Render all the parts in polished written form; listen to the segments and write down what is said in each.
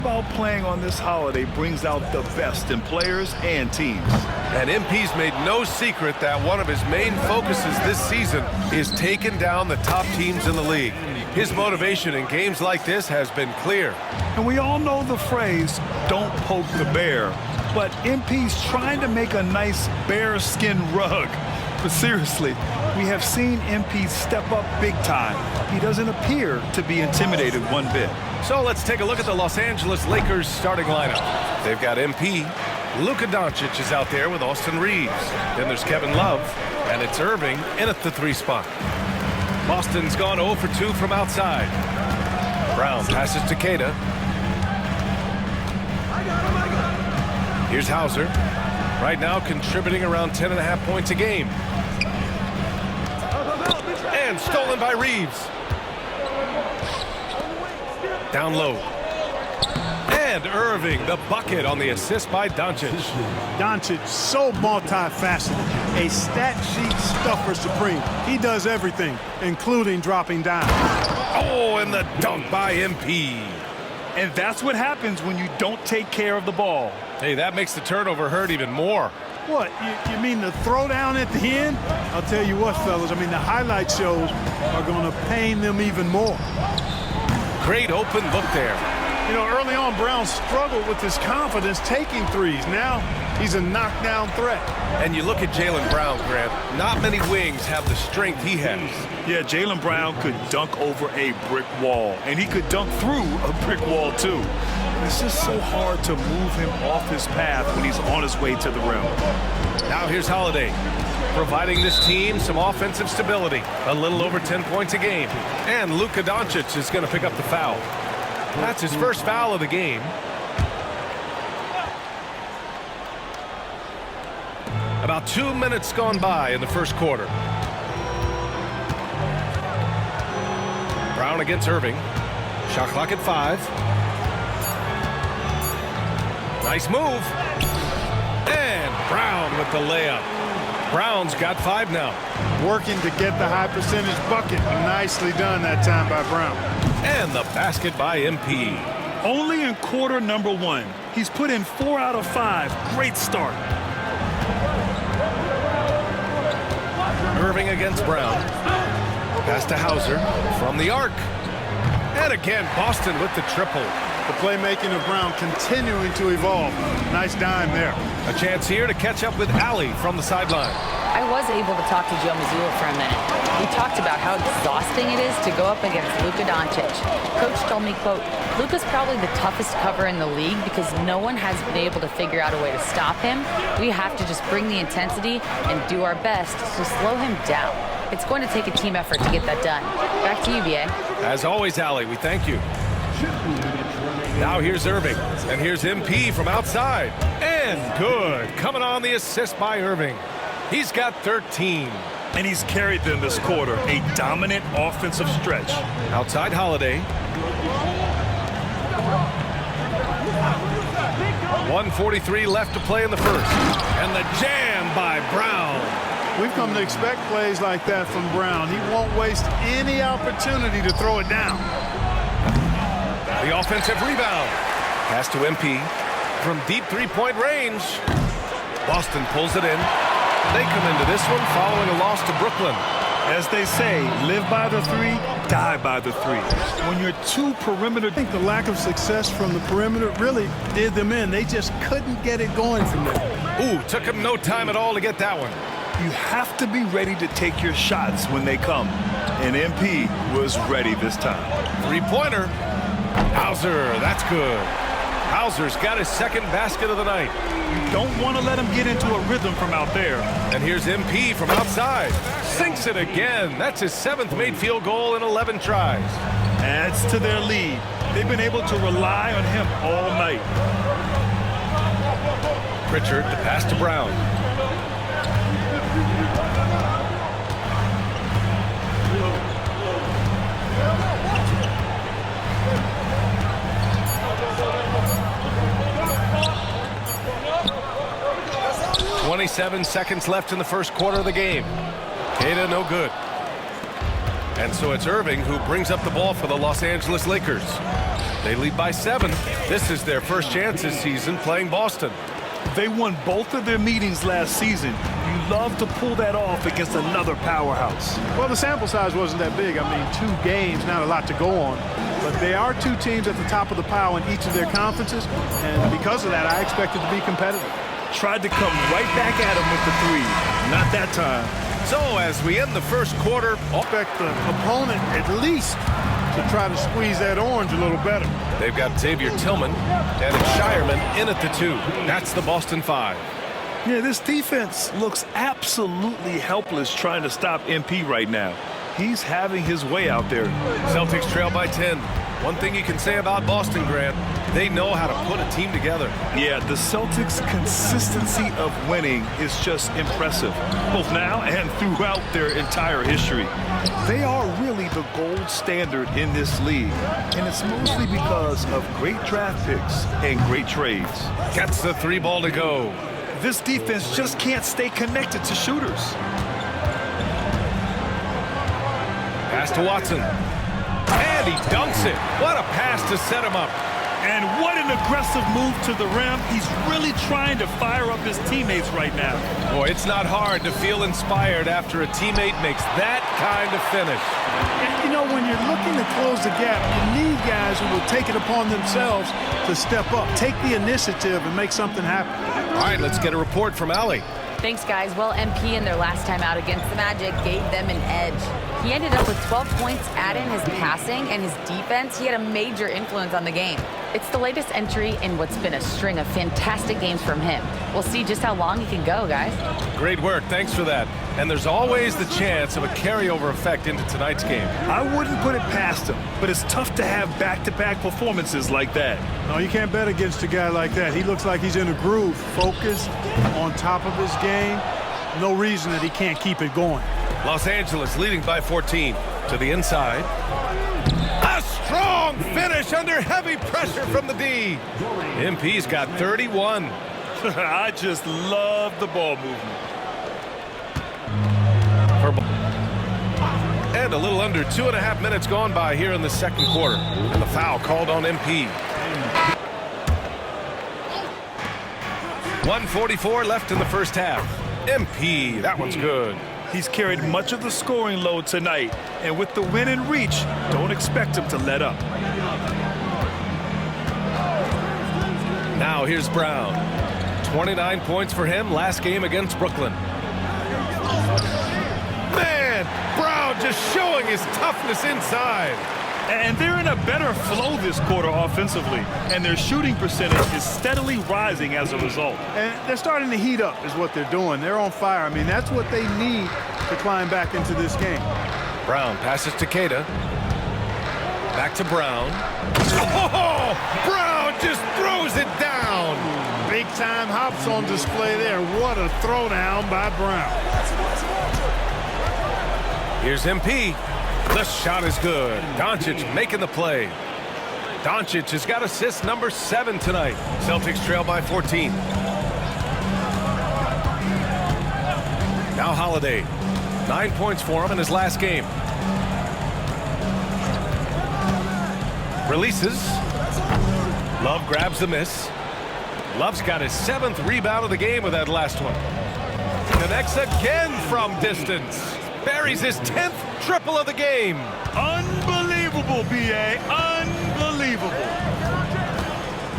About playing on this holiday brings out the best in players and teams. And MP's made no secret that one of his main focuses this season is taking down the top teams in the league. His motivation in games like this has been clear. And we all know the phrase, don't poke the bear. But MP's trying to make a nice bearskin rug. But seriously, we have seen MP step up big time. He doesn't appear to be intimidated one bit. So let's take a look at the Los Angeles Lakers starting lineup. They've got MP. Luka Doncic is out there with Austin Reeves. Then there's Kevin Love, and it's Irving in at the 3 spot. Boston's gone 0 for 2 from outside. Brown passes to Keita. Here's Hauser. Right now contributing around 10.5 points a game. And stolen by Reeves. Down low. And Irving, the bucket on the assist by Doncic. Doncic, so multifaceted. A stat sheet stuffer supreme. He does everything, including dropping down. Oh, and the dunk by MP. And that's what happens when you don't take care of the ball. Hey, that makes the turnover hurt even more. What, you mean the throwdown at the end? I'll tell you what, fellas, I mean, the highlight shows are going to pain them even more. Great open look there. You know, early on, Brown struggled with his confidence taking threes. Now, he's a knockdown threat. And you look at Jaylen Brown, Grant. Not many wings have the strength he has. Yeah, Jaylen Brown could dunk over a brick wall, and he could dunk through a brick wall, too. It's just so hard to move him off his path when he's on his way to the rim. Now here's Holiday, providing this team some offensive stability. A little over 10 points a game. And Luka Doncic is going to pick up the foul. That's his first foul of the game. About 2 minutes gone by in the first quarter. Brown against Irving. Shot clock at 5. Nice move. And Brown with the layup. Brown's got 5 now. Working to get the high percentage bucket. Nicely done that time by Brown. And the basket by MP. Only in quarter number 1. He's put in 4 out of 5. Great start. Irving against Brown. Pass to Hauser from the arc. And again, Boston with the triple. The playmaking of Brown continuing to evolve. Nice dime there. A chance here to catch up with Allie from the sideline. I was able to talk to Joe Mazzulla for a minute. We talked about how exhausting it is to go up against Luka Doncic. Coach told me, quote, Luka's probably the toughest cover in the league because no one has been able to figure out a way to stop him. We have to just bring the intensity and do our best to slow him down. It's going to take a team effort to get that done. Back to you, B.A. As always, Allie, we thank you. Now here's Irving, and here's MP from outside. And good. Coming on the assist by Irving. He's got 13. And he's carried them this quarter. A dominant offensive stretch. Outside Holiday. 1:43 left to play in the first. And the jam by Brown. We've come to expect plays like that from Brown. He won't waste any opportunity to throw it down. The offensive rebound. Pass to MP from deep three-point range. Boston pulls it in. They come into this one following a loss to Brooklyn. As they say, live by the 3, die by the 3. When you're too perimeter, I think the lack of success from the perimeter really did them in. They just couldn't get it going from there. Ooh, took him no time at all to get that one. You have to be ready to take your shots when they come. And MP was ready this time. Three-pointer. Hauser, that's good. Hauser's got his second basket of the night. You don't want to let him get into a rhythm from out there. And here's MP from outside. Sinks it again. That's his 7th made field goal in 11 tries. Adds to their lead. They've been able to rely on him all night. Pritchard, the pass to Brown. .27 seconds left in the first quarter of the game. Keita no good. And so it's Irving who brings up the ball for the Los Angeles Lakers. They lead by 7. This is their first chance this season playing Boston. They won both of their meetings last season. You love to pull that off against another powerhouse. Well, the sample size wasn't that big. I mean, 2 games, not a lot to go on. But they are 2 teams at the top of the pile in each of their conferences. And because of that, I expect it to be competitive. Tried to come right back at him with the 3. Not that time. So as we end the first quarter, Expect the opponent at least to try to squeeze that orange a little better. they've got Xavier Tillman and Shireman in at the 2. That's the Boston 5. Yeah, this defense looks absolutely helpless trying to stop MP right now. He's having his way out there. Celtics trail by 10. One thing you can say about Boston, Grant, they know how to put a team together. Yeah, the Celtics' consistency of winning is just impressive, both now and throughout their entire history. They are really the gold standard in this league, and it's mostly because of great draft picks and great trades. Gets the 3 ball to go. This defense just can't stay connected to shooters. Pass to Watson. And he dunks it. What a pass to set him up. And what an aggressive move to the rim. He's really trying to fire up his teammates right now. Boy, it's not hard to feel inspired after a teammate makes that kind of finish. And, you know, when you're looking to close the gap, you need guys who will take it upon themselves to step up, take the initiative, and make something happen. All right, let's get a report from Allie. Thanks, guys. Well, MP in their last time out against the Magic gave them an edge. He ended up with 12 points, add in his passing and his defense. He had a major influence on the game. It's the latest entry in what's been a string of fantastic games from him. We'll see just how long he can go, guys. Great work. Thanks for that. And there's always the chance of a carryover effect into tonight's game. I wouldn't put it past him, but it's tough to have back-to-back performances like that. No, you can't bet against a guy like that. He looks like he's in a groove, focused, on top of his game. No reason that he can't keep it going. Los Angeles leading by 14 to the inside. A strong finish under heavy pressure from the D. MP's got 31. I just love the ball movement. And a little under 2.5 minutes gone by here in the second quarter. And the foul called on MP. 1:44 left in the first half. MP, that one's good. He's carried much of the scoring load tonight, and with the win in reach, don't expect him to let up. Now here's Brown. 29 points for him last game against Brooklyn. Man, Brown just showing his toughness inside. And they're in a better flow this quarter offensively, and their shooting percentage is steadily rising as a result. And they're starting to heat up is what they're doing. They're on fire. I mean, that's what they need to climb back into this game. Brown passes to Queta. Back to Brown. Oh, Brown just throws it down. Big time hops on display there. What a throwdown by Brown. Here's MP. The shot is good. Doncic making the play. Doncic has got assist number 7 tonight. Celtics trail by 14. Now Holiday. 9 points for him in his last game. Releases. Love grabs the miss. Love's got his 7th rebound of the game with that last one. Connects again from distance. Buries his 10th triple of the game. Unbelievable, B.A. Unbelievable.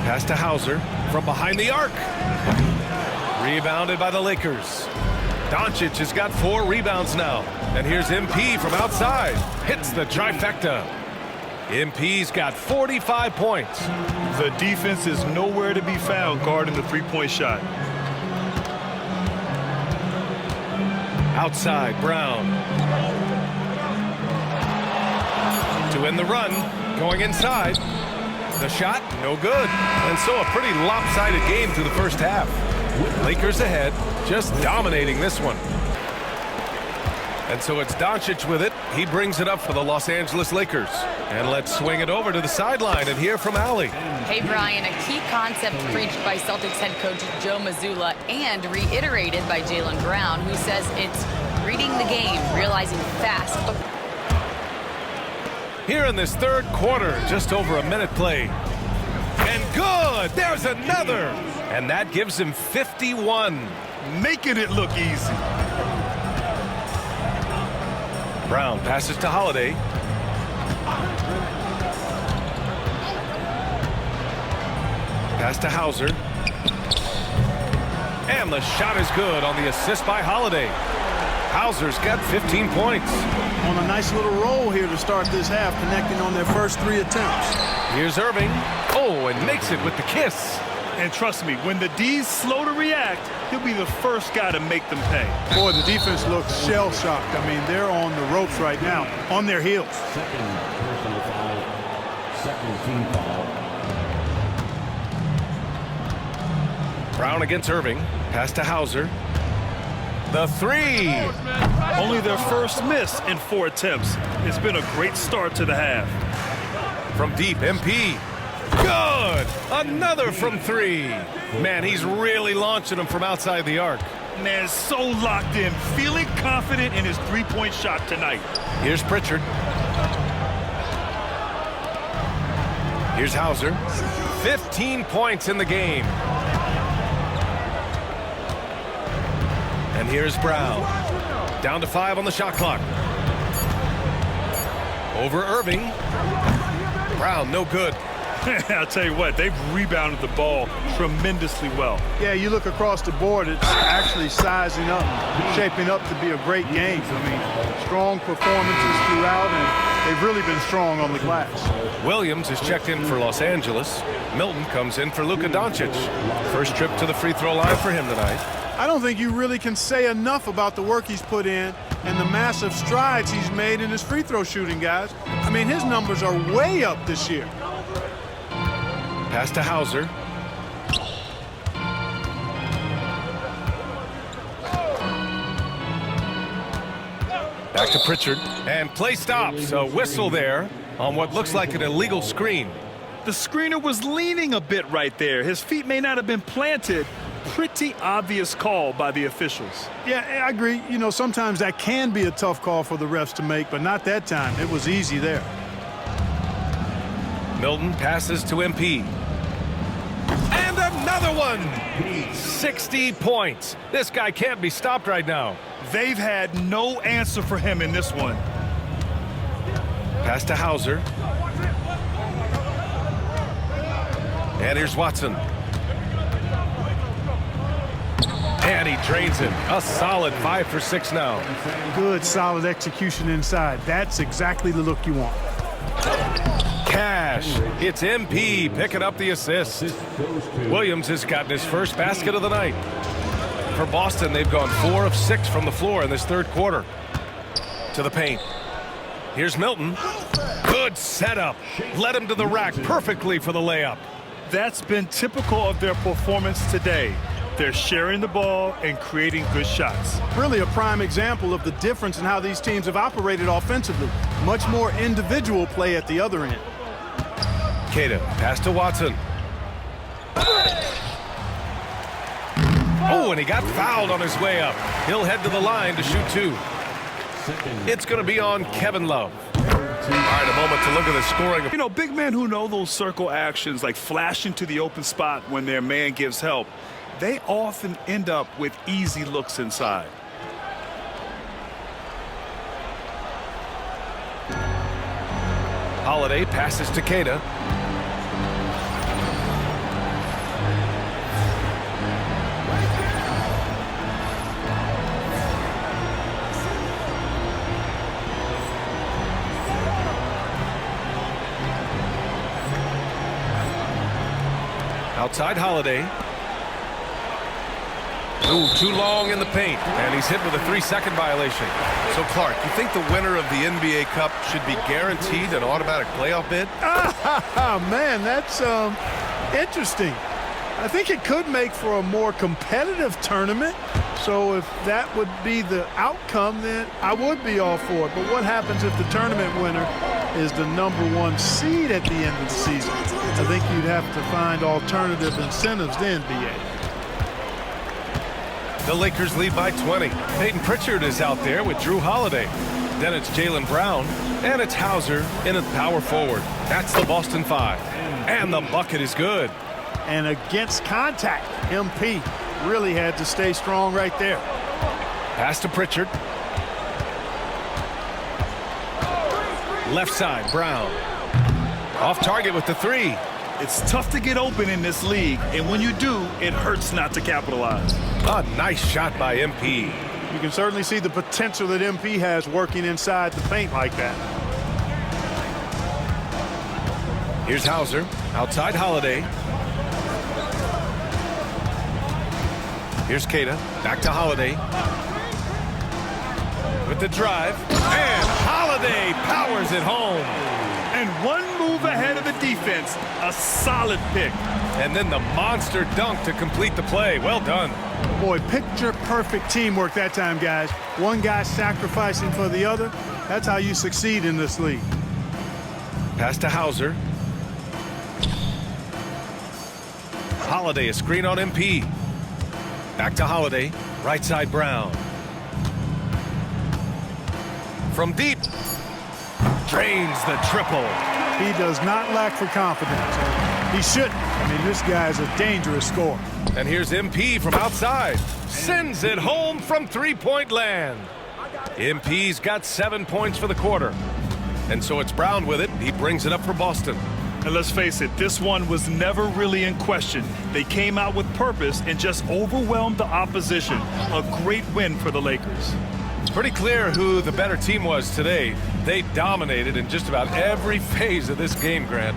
Pass to Hauser from behind the arc. Rebounded by the Lakers. Doncic has got 4 rebounds now. And here's MP from outside. Hits the trifecta. MP's got 45 points. The defense is nowhere to be found guarding the three-point shot. Outside, Brown. To end the run, going inside. The shot, no good. And so a pretty lopsided game through the first half. Lakers ahead, just dominating this one. And so it's Doncic with it. He brings it up for the Los Angeles Lakers. And let's swing it over to the sideline and hear from Allie. Hey, Brian, a key concept preached by Celtics head coach Joe Mazzulla and reiterated by Jaylen Brown, who says it's reading the game, realizing fast. here in this third quarter. Just over a minute played. And good! There's another! And that gives him 51. Making it look easy. Brown passes to Holiday. Pass to Hauser. And the shot is good on the assist by Holiday. Hauser's got 15 points. On a nice little roll here to start this half, connecting on their first 3 attempts. Here's Irving. Oh, and makes it with the kiss. And trust me, when the D's slow to react, he'll be the first guy to make them pay. Boy, the defense looks shell-shocked. I mean, they're on the ropes right now, on their heels. Second personal foul. Second team foul. Brown against Irving. Pass to Hauser. The 3. Only their first miss in 4 attempts. It's been a great start to the half. From deep, MP. Good! Another from 3. Man, he's really launching them from outside the arc. Man, so locked in, feeling confident in his three-point shot tonight. Here's Pritchard. Here's Hauser. 15 points in the game. And here's Brown. Down to 5 on the shot clock. Over Irving. Brown, no good. I'll tell you what, they've rebounded the ball tremendously well. Yeah, you look across the board, it's actually sizing up, shaping up to be a great game. I mean, strong performances throughout, and they've really been strong on the glass. Williams is checked in for Los Angeles. Milton comes in for Luka Doncic. First trip to the free throw line for him tonight. I don't think you really can say enough about the work he's put in and the massive strides he's made in his free throw shooting, guys. I mean, his numbers are way up this year. Pass to Hauser. Back to Pritchard. And play stops. A whistle there on what looks like an illegal screen. The screener was leaning a bit right there. His feet may not have been planted. Pretty obvious call by the officials. Yeah, I agree. You know, sometimes that can be a tough call for the refs to make, but not that time. It was easy there. Milton passes to MP. And another one! 60 points. This guy can't be stopped right now. They've had no answer for him in this one. Pass to Hauser. And here's Watson. And he drains it. A solid 5 for 6 now. Good, solid execution inside. That's exactly the look you want. Cash. It's MP picking up the assist. Williams has gotten his first basket of the night. For Boston, they've gone 4 of 6 from the floor in this third quarter. To the paint. Here's Milton. Good setup. Led him to the rack perfectly for the layup. That's been typical of their performance today. They're sharing the ball and creating good shots. Really a prime example of the difference in how these teams have operated offensively. Much more individual play at the other end. Keita, pass to Watson. Oh, and he got fouled on his way up. He'll head to the line to shoot 2. It's going to be on Kevin Love. All right, a moment to look at the scoring. You know, big men who know those circle actions, like flashing to the open spot when their man gives help, they often end up with easy looks inside. Holiday passes to Keita. Outside Holiday. Ooh, too long in the paint. And he's hit with a 3-second violation. So, Clark, you think the winner of the NBA Cup should be guaranteed an automatic playoff bid? Man, that's interesting. I think it could make for a more competitive tournament. So if that would be the outcome, then I would be all for it. But what happens if the tournament winner is the #1 seed at the end of the season? I think you'd have to find alternative incentives then, BA. The Lakers lead by 20. Peyton Pritchard is out there with Drew Holiday. Then it's Jaylen Brown, and it's Hauser in at power forward. That's the Boston 5. And the bucket is good. And against contact, MP really had to stay strong right there. Pass to Pritchard. Left side, Brown. Off target with the 3. It's tough to get open in this league, and when you do, it hurts not to capitalize. A nice shot by MP. You can certainly see the potential that MP has working inside the paint like that. Here's Hauser, outside Holiday. Here's Keita, back to Holiday. With the drive, and Holiday powers it home. And one move ahead of the defense, a solid pick. And then the monster dunk to complete the play. Well done. Boy, picture-perfect teamwork that time, guys. One guy sacrificing for the other. That's how you succeed in this league. Pass to Hauser. Holiday, a screen on MP. Back to Holiday. Right side, Brown. From deep. Drains the triple. He does not lack for confidence. He shouldn't. I mean, this guy's a dangerous scorer. And here's MP from outside. Sends it home from three-point land. MP's got 7 points for the quarter. And so it's Brown with it. He brings it up for Boston. And let's face it, this one was never really in question. They came out with purpose and just overwhelmed the opposition. A great win for the Lakers. It's pretty clear who the better team was today. They dominated in just about every phase of this game, Grant.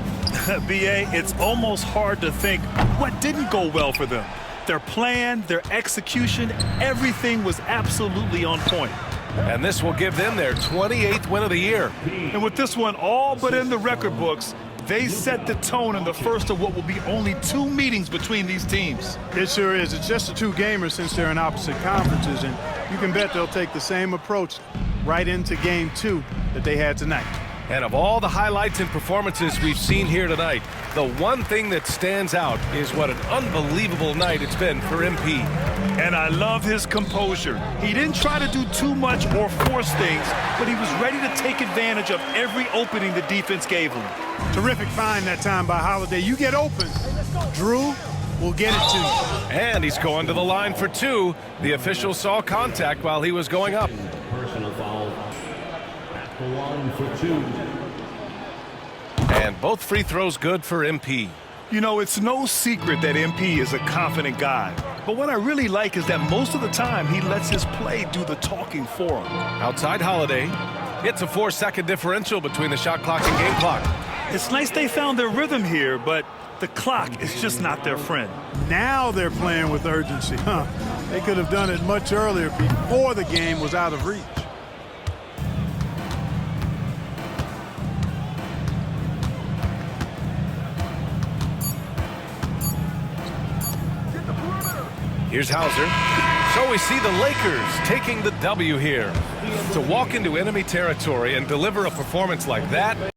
BA, it's almost hard to think what didn't go well for them. Their plan, their execution, everything was absolutely on point. And this will give them their 28th win of the year. And with this one all but in the record books, they set the tone in the first of what will be only 2 meetings between these teams. It sure is. It's just a 2-gamer since they're in opposite conferences, and you can bet they'll take the same approach right into game 2 that they had tonight. And of all the highlights and performances we've seen here tonight, the one thing that stands out is what an unbelievable night it's been for MP. And I love his composure. He didn't try to do too much or force things, but he was ready to take advantage of every opening the defense gave him. Terrific find that time by Holiday. You get open, Drew will get it to you. And he's going to the line for 2. The official saw contact while he was going up. Personal foul at the line for 2. And both free throws good for MP. You know, it's no secret that MP is a confident guy. But what I really like is that most of the time he lets his play do the talking for him. Outside Holiday. It's a 4-second differential between the shot clock and game clock. It's nice they found their rhythm here, but the clock is just not their friend. Now they're playing with urgency. They could have done it much earlier before the game was out of reach. Here's Hauser. So we see the Lakers taking the W here. To walk into enemy territory and deliver a performance like that